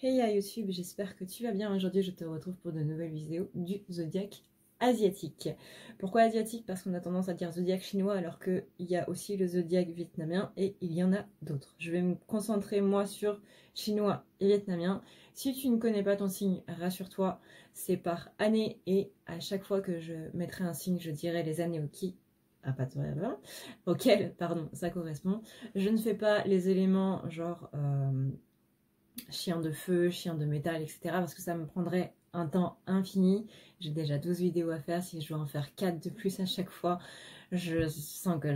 Hey à YouTube, j'espère que tu vas bien. Aujourd'hui, je te retrouve pour de nouvelles vidéos du zodiaque asiatique. Pourquoi asiatique? Parce qu'on a tendance à dire zodiaque chinois alors qu'il y a aussi le zodiaque vietnamien et il y en a d'autres. Je vais me concentrer moi sur chinois et vietnamien. Si tu ne connais pas ton signe, rassure-toi, c'est par année et à chaque fois que je mettrai un signe, je dirai les années auxquelles ça correspond. Je ne fais pas les éléments genre chien de feu, chien de métal, etc. parce que ça me prendrait un temps infini. J'ai déjà 12 vidéos à faire. Si je dois en faire 4 de plus à chaque fois, je sens que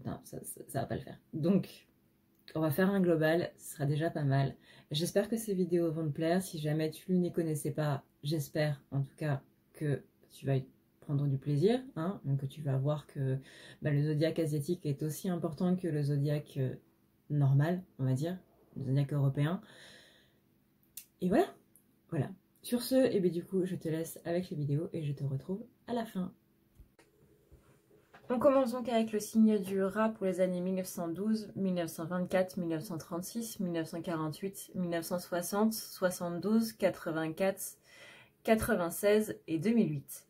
non, ça va pas le faire. Donc, on va faire un global, ce sera déjà pas mal. J'espère que ces vidéos vont te plaire. Si jamais tu ne les connaissais pas, j'espère en tout cas que tu vas y prendre du plaisir, hein, donc que tu vas voir que le zodiaque asiatique est aussi important que le zodiaque normal, on va dire, le zodiaque européen. Et voilà. Sur ce, et bien du coup, je te laisse avec les vidéos et je te retrouve à la fin. On commence donc avec le signe du rat pour les années 1912, 1924, 1936, 1948, 1960, 72, 84, 96 et 2008.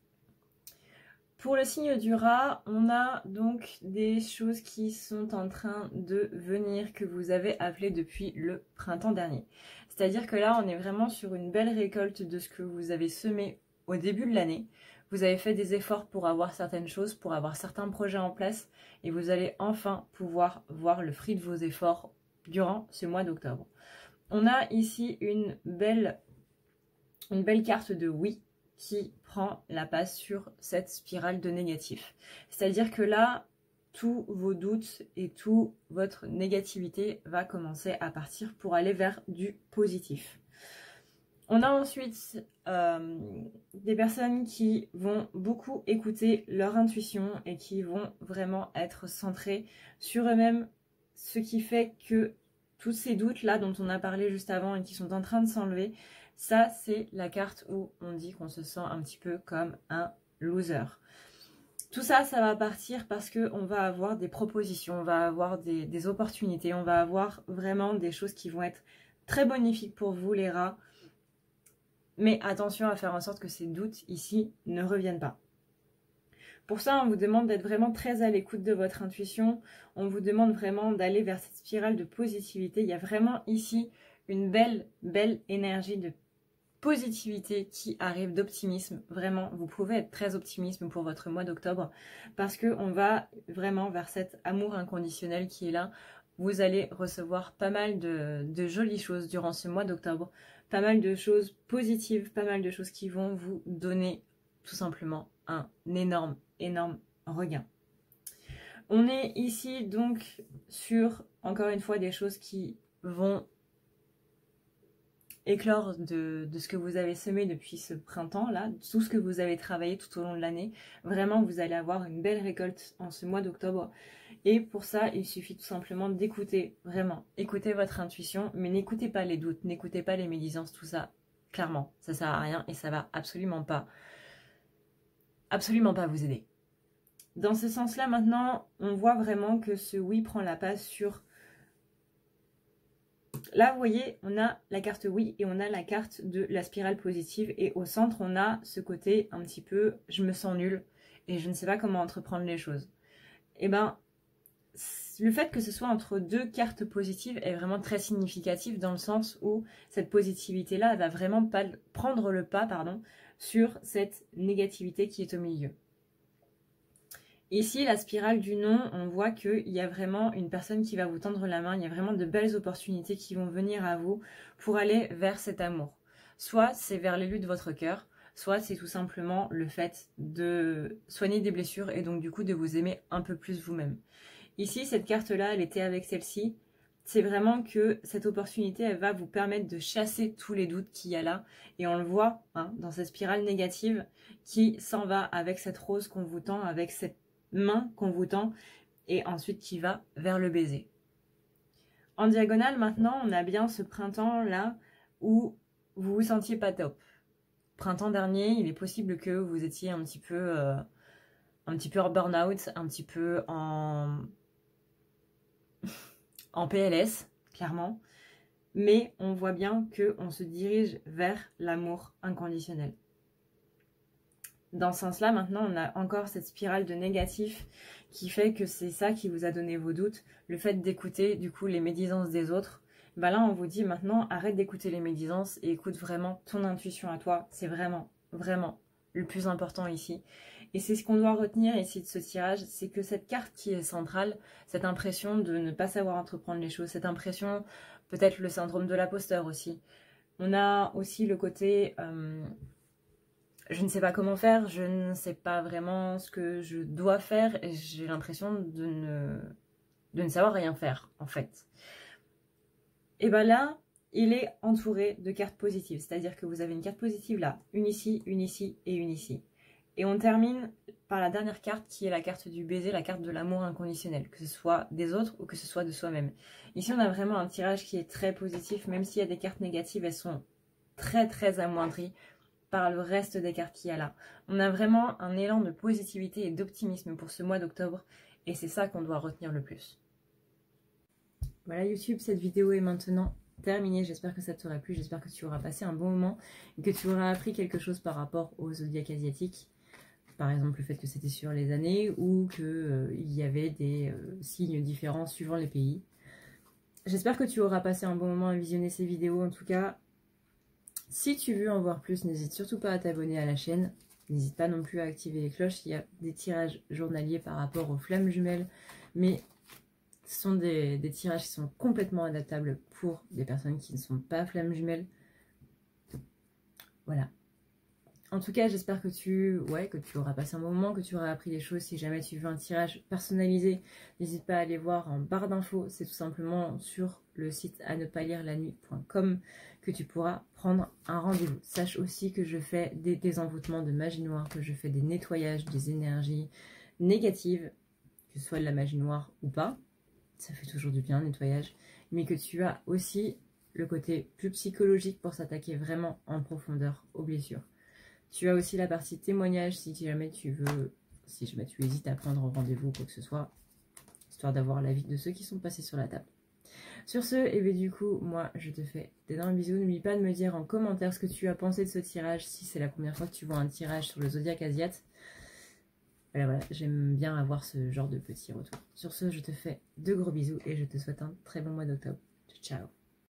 Pour le signe du rat, on a donc des choses qui sont en train de venir que vous avez appelées depuis le printemps dernier. C'est-à-dire que là, on est vraiment sur une belle récolte de ce que vous avez semé au début de l'année. Vous avez fait des efforts pour avoir certaines choses, pour avoir certains projets en place et vous allez enfin pouvoir voir le fruit de vos efforts durant ce mois d'octobre. On a ici une belle carte de oui qui prend la passe sur cette spirale de négatif. C'est-à-dire que là, tous vos doutes et toute votre négativité va commencer à partir pour aller vers du positif. On a ensuite des personnes qui vont beaucoup écouter leur intuition et qui vont vraiment être centrées sur eux-mêmes, ce qui fait que tous ces doutes-là dont on a parlé juste avant et qui sont en train de s'enlever, ça c'est la carte où on dit qu'on se sent un petit peu comme un loser. Tout ça, ça va partir parce qu'on va avoir des propositions, on va avoir des opportunités, on va avoir vraiment des choses qui vont être très bénéfiques pour vous les rats. Mais attention à faire en sorte que ces doutes ici ne reviennent pas. Pour ça, on vous demande d'être vraiment très à l'écoute de votre intuition. On vous demande vraiment d'aller vers cette spirale de positivité. Il y a vraiment ici une belle énergie de positivité qui arrive, d'optimisme. Vraiment, vous pouvez être très optimiste pour votre mois d'octobre parce qu'on va vraiment vers cet amour inconditionnel qui est là. Vous allez recevoir pas mal de jolies choses durant ce mois d'octobre. Pas mal de choses positives, pas mal de choses qui vont vous donner tout simplement un énorme regain. On est ici donc sur, encore une fois, des choses qui vont éclore de ce que vous avez semé depuis ce printemps-là, tout ce que vous avez travaillé tout au long de l'année. Vraiment, vous allez avoir une belle récolte en ce mois d'octobre. Et pour ça, il suffit tout simplement d'écouter, vraiment, écoutez votre intuition, mais n'écoutez pas les doutes, n'écoutez pas les médisances, tout ça. Clairement, ça sert à rien et ça va absolument pas vous aider. Dans ce sens-là, maintenant, on voit vraiment que ce oui prend la place sur... Là, vous voyez, on a la carte oui et on a la carte de la spirale positive. Et au centre, on a ce côté un petit peu « je me sens nul et je ne sais pas comment entreprendre les choses ». Et ben, le fait que ce soit entre deux cartes positives est vraiment très significatif dans le sens où cette positivité-là va vraiment pas prendre le pas sur cette négativité qui est au milieu. Ici, la spirale du non, on voit qu'il y a vraiment une personne qui va vous tendre la main, il y a vraiment de belles opportunités qui vont venir à vous pour aller vers cet amour. Soit c'est vers l'élu de votre cœur, soit c'est tout simplement le fait de soigner des blessures et donc du coup de vous aimer un peu plus vous-même. Ici, cette carte-là, elle était avec celle-ci. C'est vraiment que cette opportunité, elle va vous permettre de chasser tous les doutes qu'il y a là. Et on le voit dans cette spirale négative qui s'en va avec cette rose qu'on vous tend, avec cette main qu'on vous tend et ensuite qui va vers le baiser. En diagonale, maintenant, on a bien ce printemps-là où vous vous sentiez pas top. Printemps dernier, il est possible que vous étiez un petit peu en burn-out, un petit peu en PLS, clairement. mais on voit bien qu'on se dirige vers l'amour inconditionnel. Dans ce sens-là, maintenant, on a encore cette spirale de négatif qui fait que c'est ça qui vous a donné vos doutes, le fait d'écouter du coup les médisances des autres. Bah là, on vous dit maintenant, arrête d'écouter les médisances et écoute vraiment ton intuition à toi. C'est vraiment, vraiment le plus important ici. Et c'est ce qu'on doit retenir ici de ce tirage, c'est que cette carte qui est centrale, cette impression de ne pas savoir entreprendre les choses, cette impression, peut-être le syndrome de l'imposteur aussi. On a aussi le côté... je ne sais pas comment faire, je ne sais pas vraiment ce que je dois faire et j'ai l'impression de ne savoir rien faire en fait. Et bien là, il est entouré de cartes positives, c'est-à-dire que vous avez une carte positive là, une ici et une ici. Et on termine par la dernière carte qui est la carte du baiser, la carte de l'amour inconditionnel, que ce soit des autres ou que ce soit de soi-même. Ici on a vraiment un tirage qui est très positif, même s'il y a des cartes négatives, elles sont très très amoindries par le reste des cartes qu'il y a là. On a vraiment un élan de positivité et d'optimisme pour ce mois d'octobre et c'est ça qu'on doit retenir le plus. Voilà YouTube, cette vidéo est maintenant terminée. J'espère que ça t'aura plu, j'espère que tu auras passé un bon moment et que tu auras appris quelque chose par rapport au zodiaque asiatique. Par exemple le fait que c'était sur les années ou qu'il y avait des signes différents suivant les pays. J'espère que tu auras passé un bon moment à visionner ces vidéos. En tout cas, si tu veux en voir plus, n'hésite surtout pas à t'abonner à la chaîne. N'hésite pas non plus à activer les cloches. Il y a des tirages journaliers par rapport aux flammes jumelles. Mais ce sont des tirages qui sont complètement adaptables pour des personnes qui ne sont pas flammes jumelles. Voilà. En tout cas, j'espère que tu auras passé un bon moment, que tu auras appris des choses. Si jamais tu veux un tirage personnalisé, n'hésite pas à aller voir en barre d'infos. C'est tout simplement sur le site à ne pas lire la nuit.com que tu pourras prendre un rendez-vous. Sache aussi que je fais des désenvoûtements de magie noire, que je fais des nettoyages des énergies négatives, que ce soit de la magie noire ou pas. Ça fait toujours du bien, le nettoyage. Mais que tu as aussi le côté plus psychologique pour s'attaquer vraiment en profondeur aux blessures. Tu as aussi la partie témoignage si jamais tu veux, si jamais tu hésites à prendre rendez-vous ou quoi que ce soit, histoire d'avoir l'avis de ceux qui sont passés sur la table. Sur ce, et bien du coup, moi je te fais d'énormes bisous. N'oublie pas de me dire en commentaire ce que tu as pensé de ce tirage, si c'est la première fois que tu vois un tirage sur le zodiaque asiate. Voilà, j'aime bien avoir ce genre de petits retours. Sur ce, je te fais de gros bisous et je te souhaite un très bon mois d'octobre. Ciao.